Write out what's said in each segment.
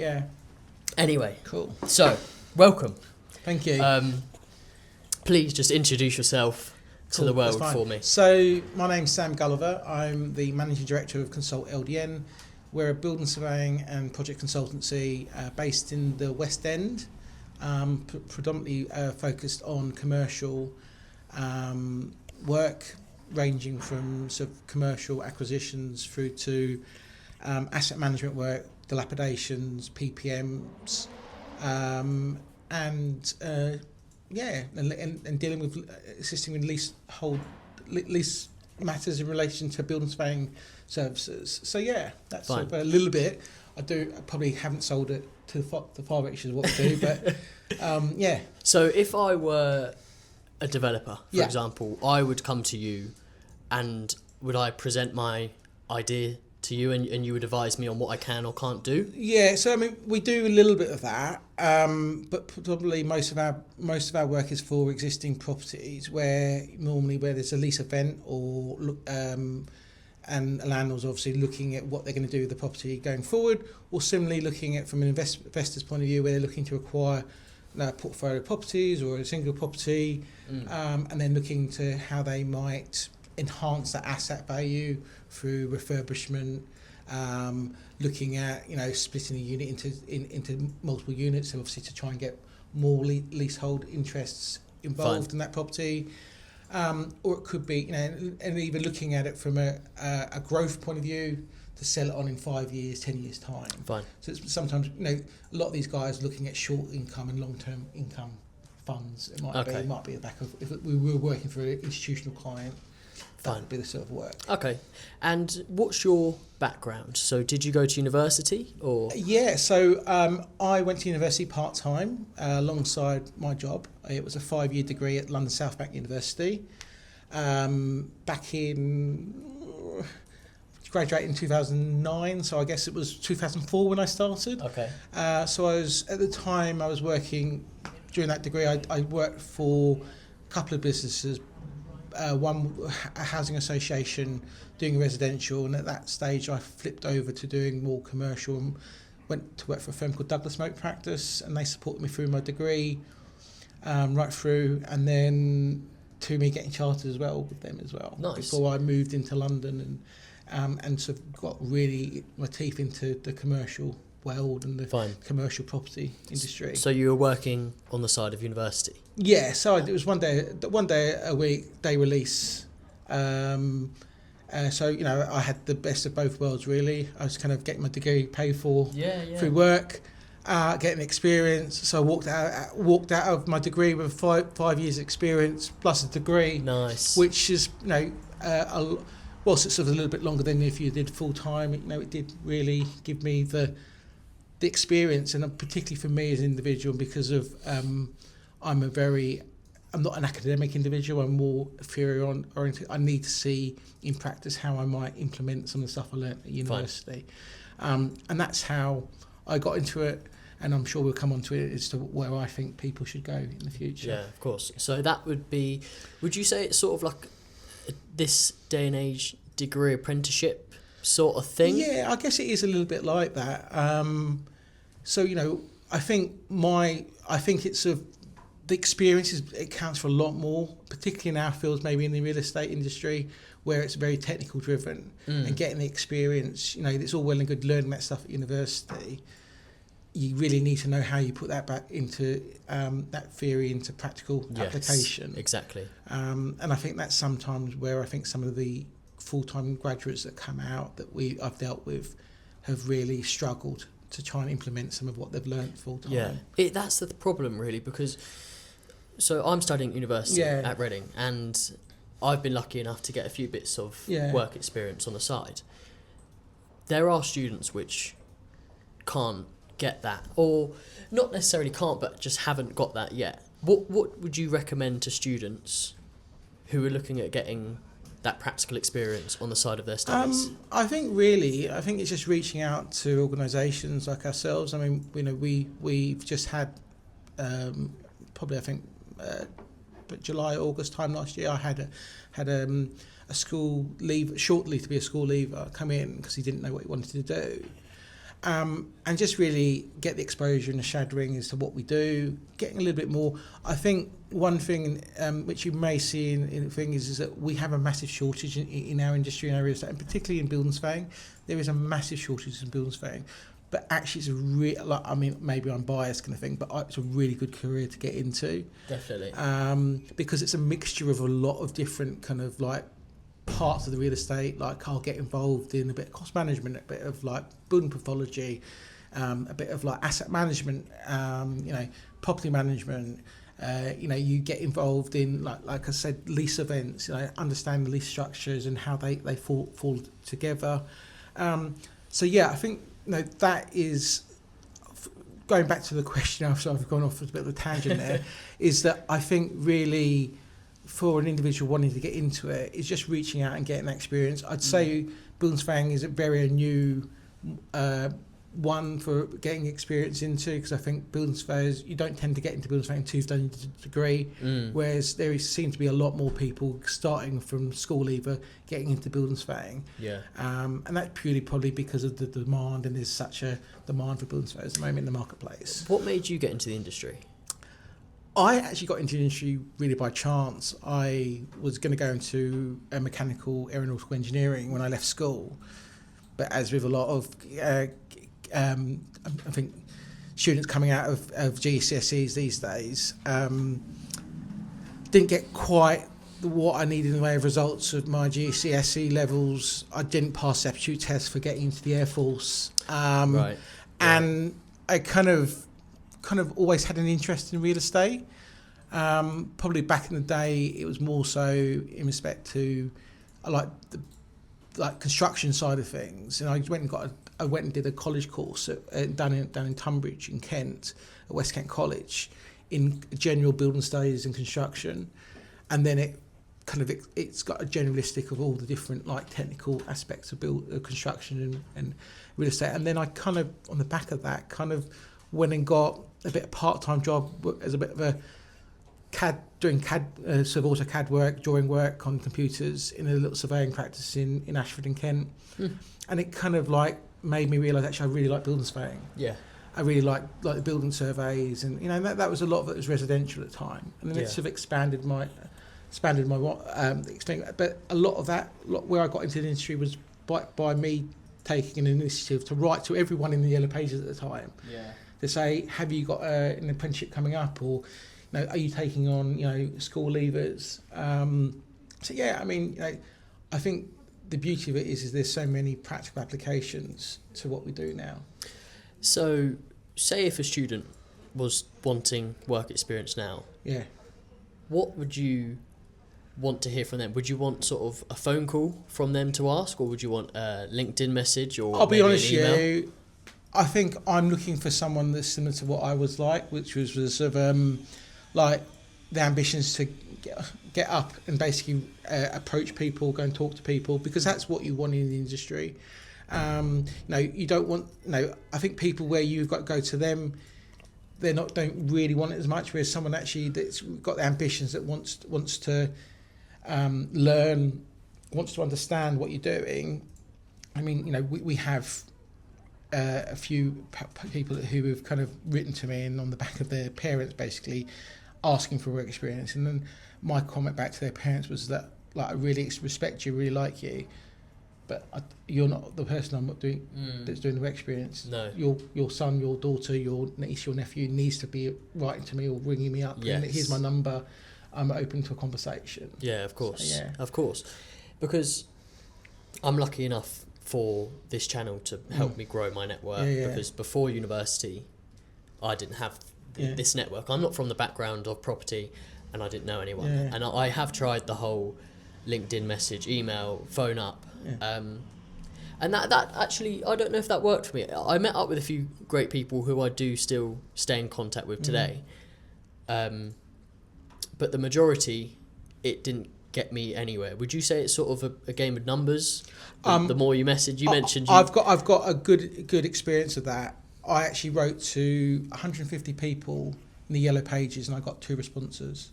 Yeah. Anyway, Cool. so welcome. Thank you. Please just introduce yourself to the world for me. So my name's Sam Gulliver. I'm the Managing Director of Consult LDN. We're a building surveying and project consultancy based in the West End, predominantly focused on commercial work, ranging from sort of commercial acquisitions through to asset management work, dilapidations, PPMs, and dealing with assisting with lease matters in relation to building surveying services. So that's sort of a little bit. I probably haven't sold it to the far reaches of what I do, but So if I were a developer, for example, I would come to you, and would I present my idea to you, and you would advise me on what I can or can't do? Yeah, so I mean, we do a little bit of that, but probably most of our work is for existing properties where there's a lease event or and a landlord's obviously looking at what they're going to do with the property going forward, or similarly looking at from an investor's point of view where they're looking to acquire portfolio properties or a single property, and then looking to how they might enhance that asset value through refurbishment, looking at splitting a unit into multiple units, obviously to try and get more leasehold interests involved in that property, or it could be and even looking at it from a growth point of view to sell it on in 5 years, 10 years time. Fine. So it's sometimes a lot of these guys are looking at short income and long term income funds. It might be the back of if we were working for an institutional client. That would be the sort of work. Okay. And what's your background? So did you go to university or? Yeah, so I went to university part-time alongside my job. It was a 5-year degree at London South Bank University. Back in, graduated in 2009, so I guess it was 2004 when I started. Okay. So I was working, during that degree, I worked for a couple of businesses. One, a housing association doing residential, and at that stage I flipped over to doing more commercial and went to work for a firm called Douglas Moat Practice, and they supported me through my degree right through, and then to me getting chartered as well with them as well. Nice. Before I moved into London and sort of got really my teeth into the commercial world and the commercial property industry. So you were working on the side of university? Yeah, so it was one day a week, day release. So I had the best of both worlds really. I was kind of getting my degree paid for through work, getting experience. So I walked out of my degree with 5 years experience plus a degree. Nice. Which is whilst it's sort of a little bit longer than if you did full time. It did really give me the experience, and particularly for me as an individual, because of I'm not an academic individual. I'm more theory oriented. I need to see in practice how I might implement some of the stuff I learnt at university, and that's how I got into it. And I'm sure we'll come on to it as to where I think people should go in the future. Yeah, of course. So that would you say it's sort of like this day and age degree apprenticeship sort of thing? Yeah, I guess it is a little bit like that. I think it's the experience it counts for a lot more, particularly in our fields, maybe in the real estate industry, where it's very technical driven, and getting the experience. It's all well and good learning that stuff at university. You really need to know how you put that back into that theory into practical application. Exactly. And I think that's sometimes where I think some of the full-time graduates that come out that I've dealt with have really struggled to try and implement some of what they've learnt full-time. Yeah, that's the problem really, because so I'm studying at university at Reading, and I've been lucky enough to get a few bits of work experience on the side. There are students which can't get that, or not necessarily can't, but just haven't got that yet. What would you recommend to students who are looking at getting that practical experience on the side of their studies? I think it's just reaching out to organisations like ourselves. I mean, we've just had probably July, August time last year. I had a school leave, shortly to be a school leaver, come in because he didn't know what he wanted to do. and just really get the exposure and the shadowing as to what we do, getting a little bit more. I think one thing which you may see in things is that we have a massive shortage in our industry, in our real estate, and particularly in building surveying. There is a massive shortage in building surveying, but actually it's a real, like, I mean, maybe I'm biased kind of thing, but it's a really good career to get into. Definitely. Because it's a mixture of a lot of different kind of like parts of the real estate. Like I'll get involved in a bit of cost management, a bit of like building pathology, a bit of like asset management, property management. You get involved in like I said, lease events. Understand the lease structures and how they fall together. So yeah, I think that is going back to the question. I've gone off a bit of a tangent there. Is that I think really, for an individual wanting to get into it, is just reaching out and getting that experience. I'd say building surveying is a very new one for getting experience into, because I think building surveyors, you don't tend to get into building surveying until you've done your degree, whereas there seem to be a lot more people starting from school leaver getting into building surveying. And that's purely probably because of the demand, and there's such a demand for building surveyors at the moment in the marketplace. What made you get into the industry? I actually got into the industry really by chance. I was going to go into mechanical aeronautical engineering when I left school, but as with a lot of I think students coming out of GCSEs these days, didn't get quite what I needed in the way of results of my GCSE levels. I didn't pass the aptitude test for getting into the Air Force, and I kind of always had an interest in real estate. Probably back in the day, it was more so in respect to like construction side of things, and I went and did a college course down in Tunbridge in Kent, at West Kent College, in general building studies and construction, and then it's got a generalistic of all the different like technical aspects of construction and real estate, and then I kind of on the back of that went and got a bit of part-time job as a bit of a doing sort of AutoCAD work, drawing work on computers in a little surveying practice in Ashford in Kent. And it kind of like made me realise actually I really like building surveying. I really like the building surveys, and that was a lot of it was residential at the time, and then it sort of expanded my experience. But a lot of that, where I got into the industry was by me taking an initiative to write to everyone in the Yellow Pages at the time. To say, have you got an apprenticeship coming up, or are you taking on school leavers? I think the beauty of it is there's so many practical applications to what we do now. So, say if a student was wanting work experience now, what would you want to hear from them? Would you want sort of a phone call from them to ask, or would you want a LinkedIn message, or I'll be honest an email? with you, I think I'm looking for someone that's similar to what I was like, which was sort of like the ambitions to get up and basically approach people, go and talk to people, because that's what you want in the industry. You don't want. I think people where you've got to go to them, don't really want it as much. Whereas someone actually that's got the ambitions, that wants to learn, wants to understand what you're doing. I mean, we have a few people who have kind of written to me, and on the back of their parents basically asking for work experience, and then my comment back to their parents was that, like, I really respect you, really like you, but you're not the person I'm not doing that's doing the work experience. No. Your son, your daughter, your niece, your nephew needs to be writing to me or ringing me up. And here's my number. I'm open to a conversation. Yeah, of course. So, Of course. Because I'm lucky enough for this channel to help me grow my network, because before university I didn't have this network. I'm not from the background of property, and I didn't know anyone. And I have tried the whole LinkedIn message, email, phone up, and that actually, I don't know if that worked for me. I met up with a few great people who I do still stay in contact with today, but the majority, it didn't get me anywhere. Would you say it's sort of a game of numbers? The more you message, mentioned I've got a good experience of that. I actually wrote to 150 people in the Yellow Pages, and I got 2 responses.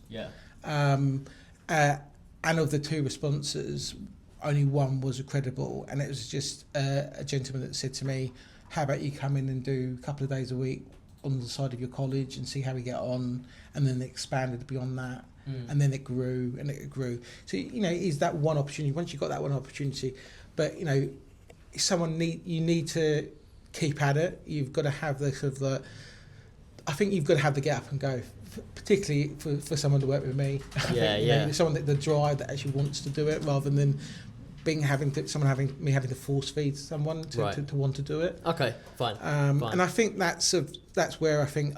And of the 2 responses, only one was credible, and it was just a gentleman that said to me, how about you come in and do a couple of days a week on the side of your college and see how we get on, and then it expanded beyond that, and then it grew and it grew. So is that one opportunity? Once you've got that one opportunity, but you need to keep at it. You've got to have the sort of the. I think you've got to have the get up and go, particularly for someone to work with me. Someone that the drive that actually wants to do it, rather than having to force feed someone to want to do it. Okay, fine. And I think that's where I think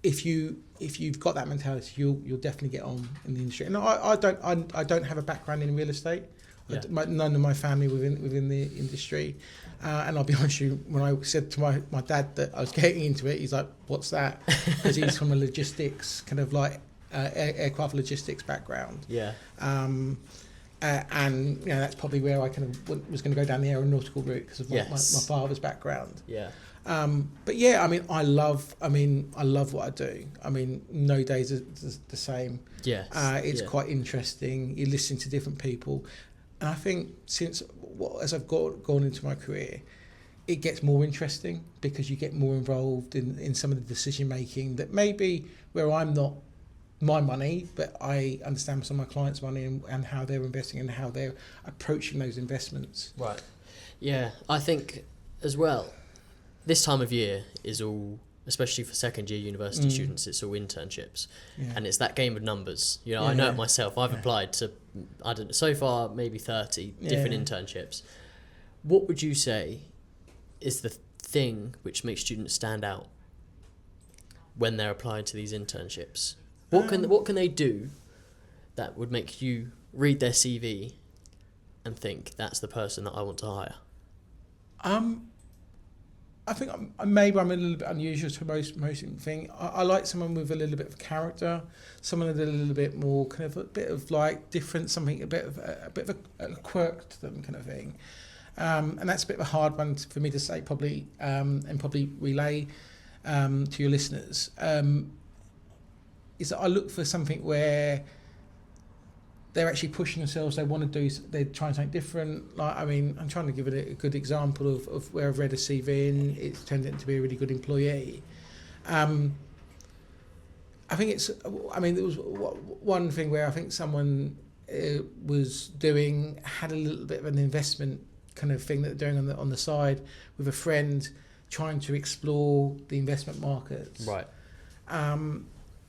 if you've got that mentality, you'll definitely get on in the industry. And I don't have a background in real estate. Yeah. None of my family within the industry. And I'll be honest with you, when I said to my dad that I was getting into it, he's like, "What's that?" Because he's from a logistics, kind of like aircraft logistics background. Yeah. And that's probably where I kind of was going to go down the aeronautical route because of my father's background. Yeah. But yeah, I love what I do. No days are the same. Yes. It's quite interesting. You listen to different people. And I think as I've gone into my career, it gets more interesting because you get more involved in some of the decision making that maybe where I'm not my money, but I understand some of my clients' money and how they're investing and how they're approaching those investments. Right. Yeah, I think as well, this time of year is all, especially for second year university students, it's all internships. Yeah. And it's that game of numbers. I know it myself. I've applied to, so far maybe 30 different internships. What would you say is the thing which makes students stand out when they're applying to these internships? What can they do that would make you read their CV and think that's the person that I want to hire? I think maybe I'm a little bit unusual to most thing. I like someone with a little bit of character, someone with a little bit more kind of a bit of like different, something a bit of a quirk to them, kind of thing. And that's a bit of a hard one for me to say, probably, and probably relay to your listeners. Is that I look for something where they're actually pushing themselves. They want to do. They're trying something different. I'm trying to give it a good example of where I've read a CV and it's turned out to be a really good employee. I think there was one thing where I think someone was had a little bit of an investment kind of thing that they're doing on the side with a friend, trying to explore the investment markets. Right.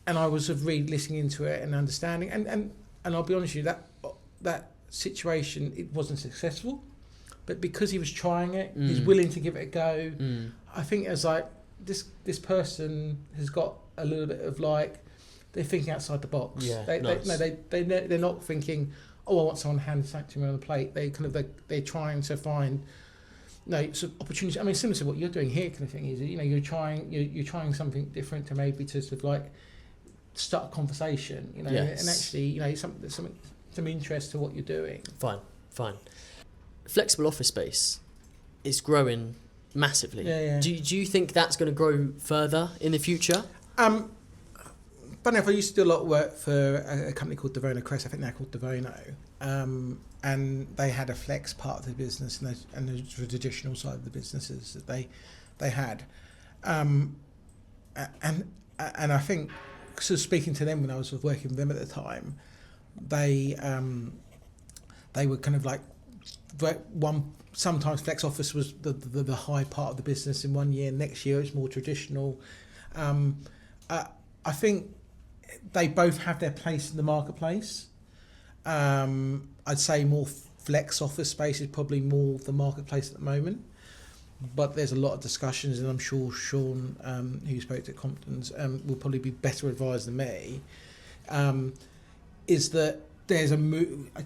And I was sort of listening into it and understanding, and I'll be honest with you, that situation, it wasn't successful, but because he was trying it, he's willing to give it a go. I think as like this person has got a little bit of like, they're thinking outside the box. Yeah, they're not thinking, oh, I want someone to hand something to me on the plate. They're trying to find sort of opportunities. Similar to what you're doing here, kind of thing is, you're trying something different to maybe to sort of like start a conversation, Yes. and actually, some interest to what you're doing. Fine. Flexible office space is growing massively. Yeah. Do you think that's going to grow further in the future? Funny enough, I used to do a lot of work for a company called Devono Crest. I think they're called Devono, and they had a flex part of the business and the traditional side of the businesses that they had, and I think. So speaking to them when I was sort of working with them at the time, they were kind of like sometimes flex office was the high part of the business in one year. Next year it's more traditional. I think they both have their place in the marketplace. I'd say more flex office space is probably more the marketplace at the moment. But there's a lot of discussions, and I'm sure Sean, who spoke to Compton's, will probably be better advised than me, is that there's a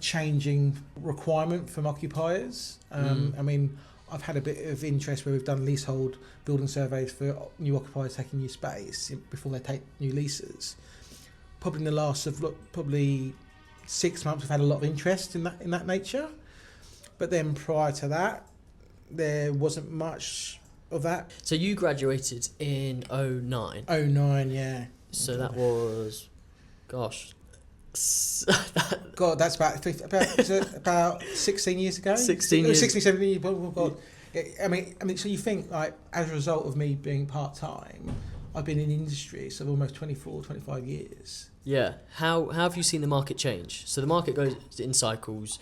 changing requirement from occupiers. I've had a bit of interest where we've done leasehold building surveys for new occupiers taking new space before they take new leases. Probably in the last probably 6 months, we've had a lot of interest in that nature. But then prior to that, there wasn't much of that. So you graduated in 2009? 2009, yeah. So that was, gosh. God, that's about 16 years ago? 16 years. 16, 17 years. Oh, God. I mean, so you think, like, as a result of me being part-time, I've been in the industry for almost 24, 25 years. Yeah. How have you seen the market change? So the market goes in cycles,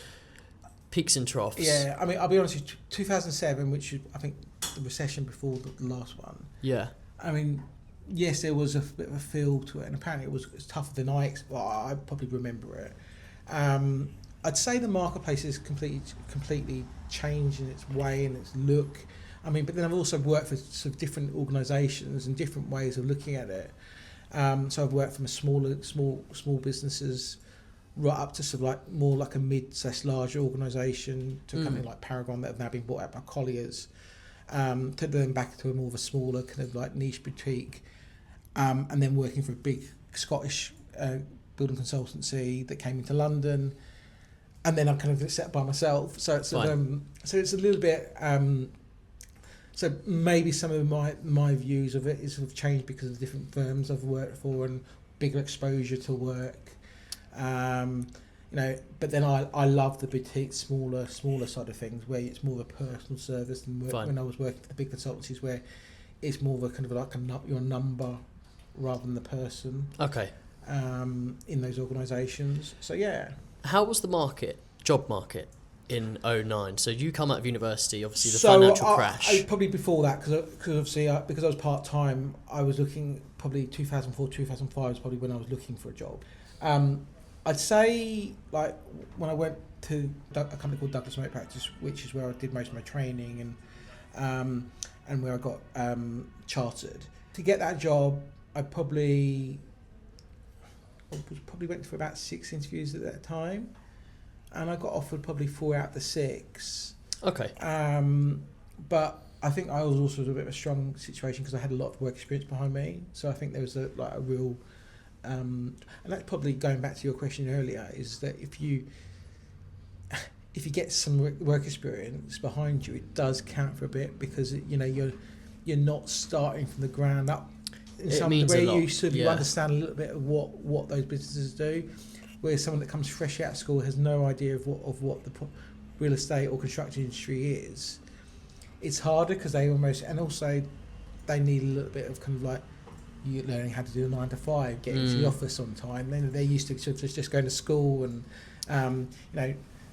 peaks and troughs. Yeah, I mean, I'll be honest with you, 2007, which is, I think, the recession before the last one. Yeah. I mean, yes, there was a bit of a feel to it, and apparently it was tougher than I probably remember it. I'd say the marketplace is completely changed in its way and its look. I mean, but then I've also worked for sort of different organisations and different ways of looking at it. So I've worked from small businesses right up to sort of like more like a mid/larger organisation to a company like Paragon that have now been bought out by Colliers, to then back to a more of a smaller kind of like niche boutique, and then working for a big Scottish building consultancy that came into London. And then I'm kind of set by myself, so it's so it's a little bit. So maybe some of my views of it is sort of changed because of the different firms I've worked for and bigger exposure to work. But then I love the boutique, smaller side of things where it's more of a personal service than when I was working for the big consultancies where it's more of a kind of like your number rather than the person. Okay. In those organisations, so yeah. How was the job market in 2009? So you come out of university, obviously the financial crash. Probably before that, because obviously because I was part-time, I was looking probably 2004, 2005 was probably when I was looking for a job. I'd say like when I went to a company called Douglas Motor Practice, which is where I did most of my training and where I got chartered. To get that job, I probably went for about 6 interviews at that time, and I got offered probably 4 out of the 6. Okay. But I think I was also in a bit of a strong situation because I had a lot of work experience behind me, so I think there was a real, and that's probably going back to your question earlier, is that if you get some work experience behind you, it does count for a bit because you're not starting from the ground up. You understand a little bit of what those businesses do, whereas someone that comes fresh out of school has no idea of what the real estate or construction industry is. It's harder because they need a little bit of kind of like you learning how to do a 9 to 5, getting to the office on time. Then they're used to just going to school and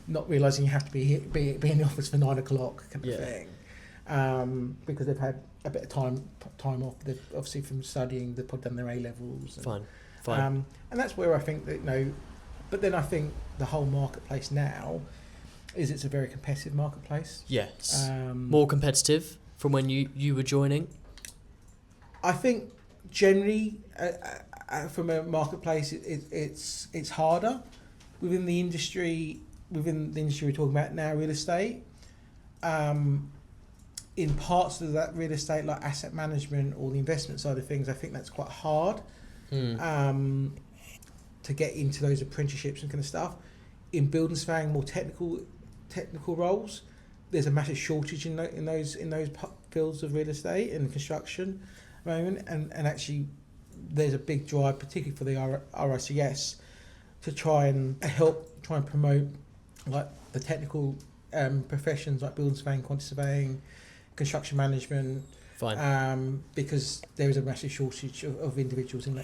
not realising you have to be in the office for 9 o'clock kind of thing, because they've had a bit of time off. They've obviously from studying, they've probably done their A levels. Fine. And that's where I think that but then I think the whole marketplace now is it's a very competitive marketplace. Yes. More competitive from when you were joining. I think generally from a marketplace, it's harder within the industry. Within the industry we're talking about now, real estate. In parts of that real estate, like asset management or the investment side of things, I think that's quite hard to get into those apprenticeships and kind of stuff. In building surveying, more technical roles, there's a massive shortage in those fields of real estate and construction at the moment, and actually there's a big drive, particularly for the RICS, to try and promote like the technical professions like building surveying, quantity surveying, construction management. Because there is a massive shortage of individuals in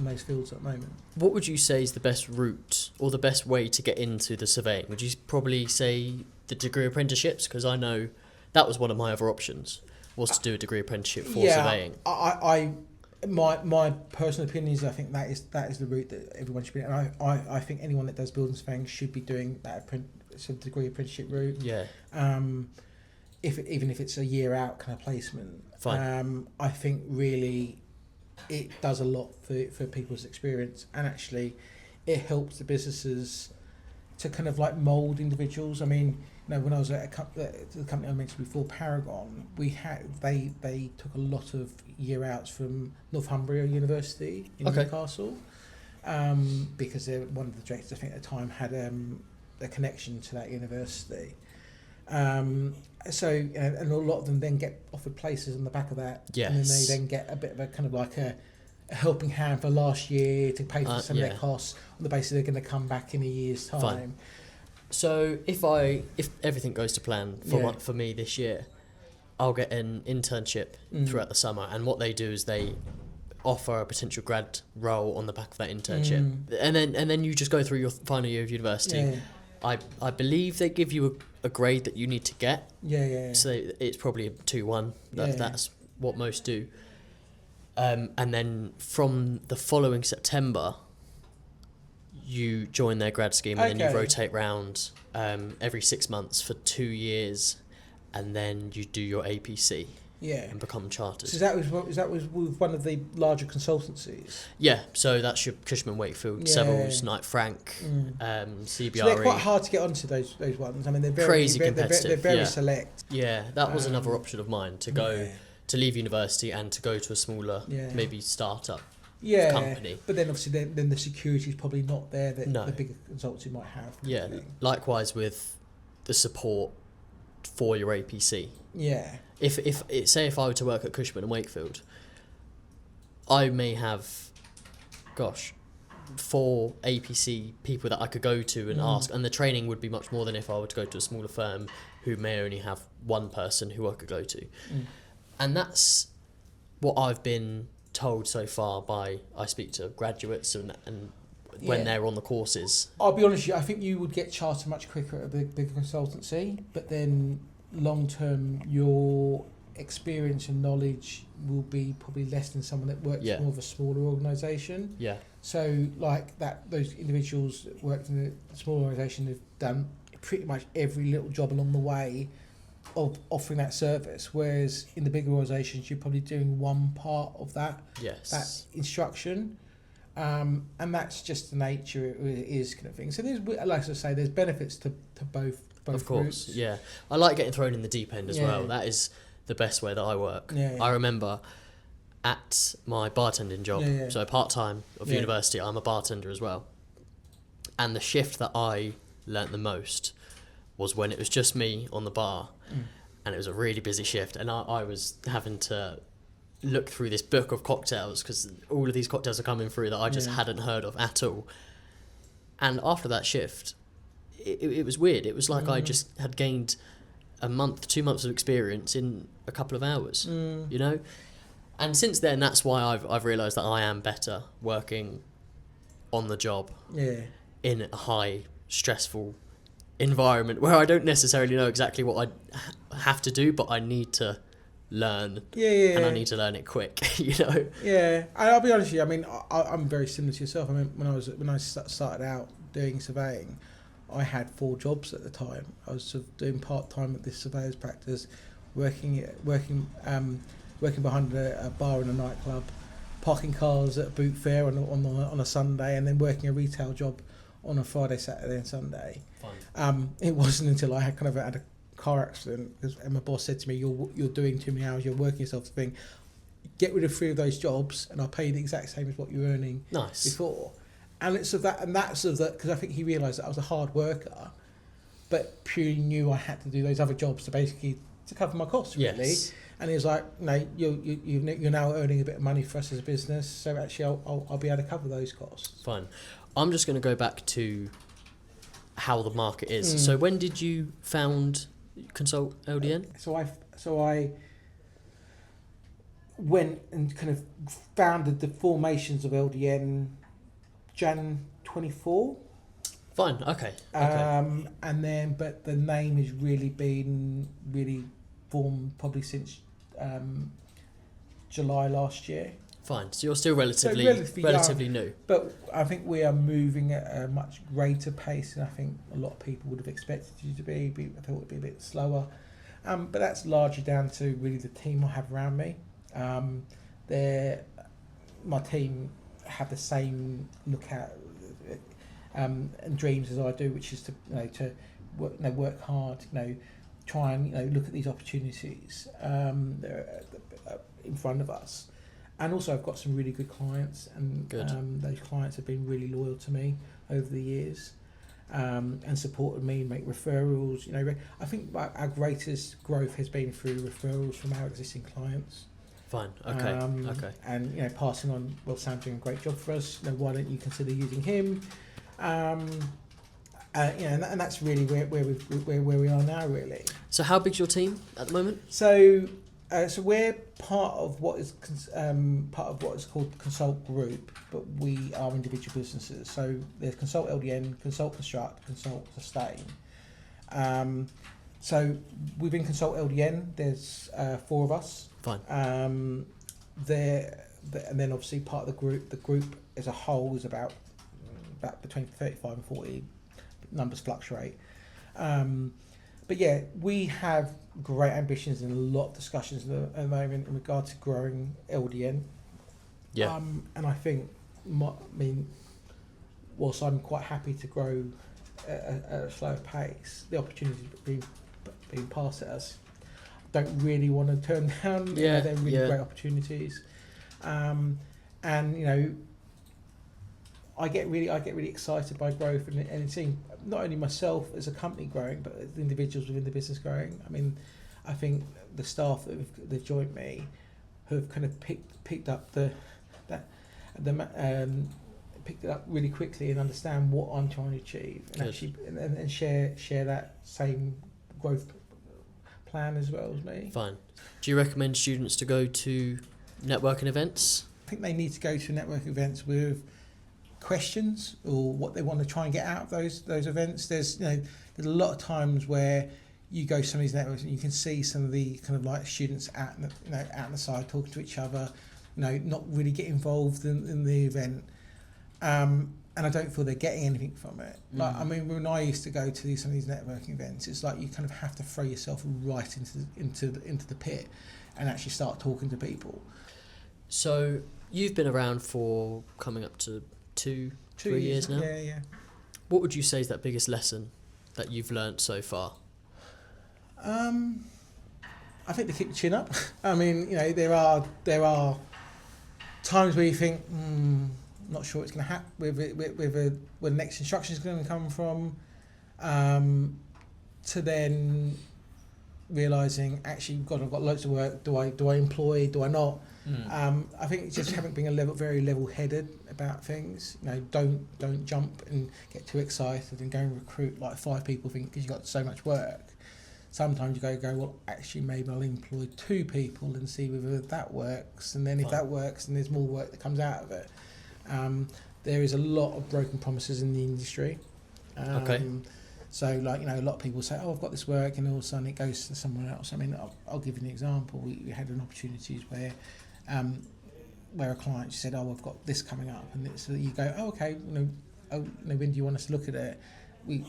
those fields at the moment. What would you say is the best route or the best way to get into the surveying? Would you probably say the degree apprenticeships? Because I know that was one of my other options, was to do a degree apprenticeship for surveying. My personal opinion is I think that is the route that everyone should be. And I think anyone that does building surveying should be doing that degree apprenticeship route. Yeah. Even if it's a year out kind of placement. I think really it does a lot for people's experience, and actually it helps the businesses to kind of like mould individuals. I mean, when I was at the company I mentioned before, Paragon, they took a lot of year outs from Northumbria University in Newcastle, because one of the directors I think at the time had a connection to that university. So and a lot of them then get offered places on the back of that, and then they then get a bit of a kind of like a helping hand for last year to pay for some of their costs on the basis they're going to come back in a year's time. So if everything goes to plan for me this year, I'll get an internship throughout the summer, and what they do is they offer a potential grad role on the back of that internship, and then you just go through your final year of university. Yeah. I believe they give you a grade that you need to get. Yeah. So it's probably a 2-1. That's what most do. And then from the following September, you join their grad scheme, and then you rotate round every 6 months for 2 years, and then you do your APC. Yeah. And become chartered. So is that with one of the larger consultancies? Yeah, so that's your Cushman Wakefield, Sevels, Knight Frank, CBRE. So they're quite hard to get onto those ones. I mean, they're very crazy competitive. They're very select. Yeah, that was another option of mine, to go to leave university and to go to a smaller, maybe startup company. But then obviously then the security is probably not there that the bigger consultancy might have. Yeah, likewise with the support for your APC. Yeah. If I were to work at Cushman and Wakefield, I may have, 4 APC people that I could go to and ask, and the training would be much more than if I were to go to a smaller firm who may only have one person who I could go to. And that's what I've been told so far I speak to graduates and when they're on the courses. I'll be honest with you, I think you would get chartered much quicker at a bigger consultancy, but then long term your experience and knowledge will be probably less than someone that works more of a smaller organisation. Yeah. So like those individuals that worked in a small organisation have done pretty much every little job along the way of offering that service, whereas in the bigger organisations you're probably doing one part of that instruction. And that's just the nature it is, kind of thing. So there's, like I say, there's benefits to both of course, routes. Yeah. I like getting thrown in the deep end as well. That is the best way that I work. I remember at my bartending job, so part-time of university, I'm a bartender as well. And the shift that I learnt the most was when it was just me on the bar, and it was a really busy shift, and I was having to look through this book of cocktails because all of these cocktails are coming through that I just hadn't heard of at all. And after that shift, it was weird. It was like I just had gained a month, 2 months of experience in a couple of hours, you know? And since then, that's why I've realised that I am better working on the job in a high, stressful environment where I don't necessarily know exactly what I have to do, but I need to learn, and I need to learn it quick, you know. Yeah, I'll be honest with you. I mean, I'm very similar to yourself. I mean, when I started out doing surveying, I had 4 jobs at the time. I was sort of doing part time at this surveyor's practice, working behind a bar in a nightclub, parking cars at a boot fair on a Sunday, and then working a retail job on a Friday, Saturday, and Sunday. It wasn't until I had a car accident, and my boss said to me, "You're doing too many hours. You're working yourself to think. Get rid of 3 of those jobs, and I'll pay you the exact same as what you were earning before." And it's of that, and that's of that, because I think he realised that I was a hard worker, but purely knew I had to do those other jobs to cover my costs, really. Yes. And he was like, "No, you're now earning a bit of money for us as a business, so actually I'll be able to cover those costs." Fine. I'm just going to go back to how the market is. So when did you found Consult LDN? So I went and kind of founded the formations of LDN Jan 24. Fine, okay. And then, but the name has really been formed probably since July last year. Fine, so you're still relatively young, new. But I think we are moving at a much greater pace than I think a lot of people would have expected you to be. I thought it would be a bit slower. But that's largely down to really the team I have around me. My team have the same look at and dreams as I do, which is to work hard, try and look at these opportunities that are in front of us. And also I've got some really good clients, and those clients have been really loyal to me over the years, and supported me, make referrals. I think our greatest growth has been through referrals from our existing clients. Fine, okay. And passing on, well, Sam's doing a great job for us. Why don't you consider using him? And that's really where we are now, really. So how big's your team at the moment? So we're part of what is called Consult Group, but we are individual businesses. So there's Consult LDN, Consult Construct, Consult Sustain. So within Consult LDN, there's 4 of us. Fine. And then obviously part of the group. The group as a whole is about between 35 and 40. Numbers fluctuate. But yeah, we have great ambitions and a lot of discussions at the moment in regard to growing LDN. Yeah. And I think, whilst I'm quite happy to grow at a slower pace, the opportunities being passed at us, I don't really want to turn down. They're really great opportunities. And I get really excited by growth and seeing not only myself as a company growing, but the individuals within the business growing. I mean, I think the staff that joined me have kind of picked up picked it up really quickly and understand what I'm trying to achieve, and actually and share that same growth plan as well as me. Fine. Do you recommend students to go to networking events? I think they need to go to networking events with questions or what they want to try and get out of those events. There's a lot of times where you go to some of these networks and you can see some of the kind of like students out on the side talking to each other, not really get involved in the event, and I don't feel they're getting anything from it. Like, I mean, when I used to go to some of these networking events, it's like you kind of have to throw yourself right into the pit and actually start talking to people. So you've been around for coming up to 2-3 years now. Yeah. What would you say is that biggest lesson that you've learnt so far? I think to keep your chin up. I mean, there are times where you think, not sure it's going to happen where the next instruction is going to come from, to then realising actually, God, I've got loads of work. Do I employ? Do I not? I think it's just having been very level-headed about things. Don't jump and get too excited and go and recruit like 5 people because you've got so much work. Sometimes you go, well, actually maybe I'll employ 2 people and see whether that works. And then if that works, then there's more work that comes out of it. There is a lot of broken promises in the industry. So a lot of people say, oh, I've got this work, and all of a sudden it goes to someone else. I mean, I'll give you an example. We had an opportunities where a client said, oh, I've got this coming up, and so you go, oh, okay, when do you want us to look at it? We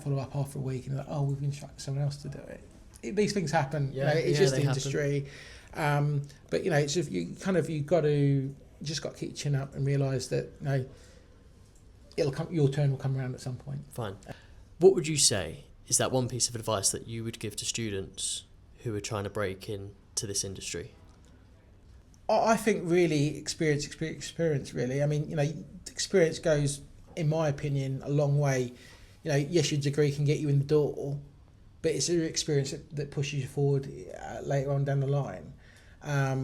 follow up after a week, and they're like, oh, we've instructed someone else to do it. These things happen. It's just the industry. But it's if you just got to keep your chin up and realise that your turn will come around at some point. Fine. What would you say is that one piece of advice that you would give to students who are trying to break into this industry? I think really experience. Really, I mean, experience goes, in my opinion, a long way. Yes, your degree can get you in the door, but it's your experience that pushes you forward later on down the line. A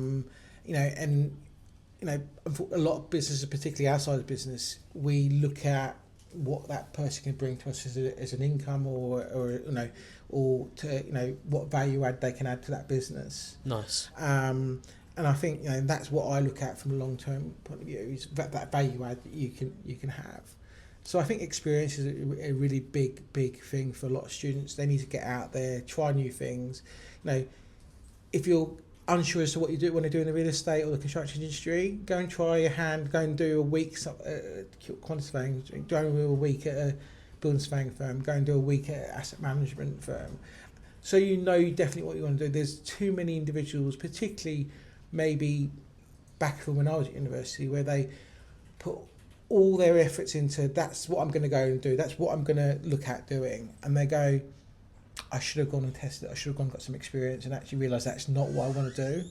lot of businesses, particularly outside of business, we look at what that person can bring to us as an income, or what value add they can add to that business. Nice. And I think that's what I look at from a long-term point of view, is that value add that you can have. So I think experience is a really big thing for a lot of students. They need to get out there, try new things. If you're unsure as to what you want to do in the real estate or the construction industry, go and try your hand. Go and do a week quantity surveying. Go and do a week at a building surveying firm. Go and do a week at an asset management firm. So definitely what you want to do. There's too many individuals, particularly maybe back from when I was at university, where they put all their efforts into, that's what I'm going to go and do, that's what I'm going to look at doing, and they go, I should have gone and tested it, I should have gone and got some experience, and actually realise that's not what I want to do.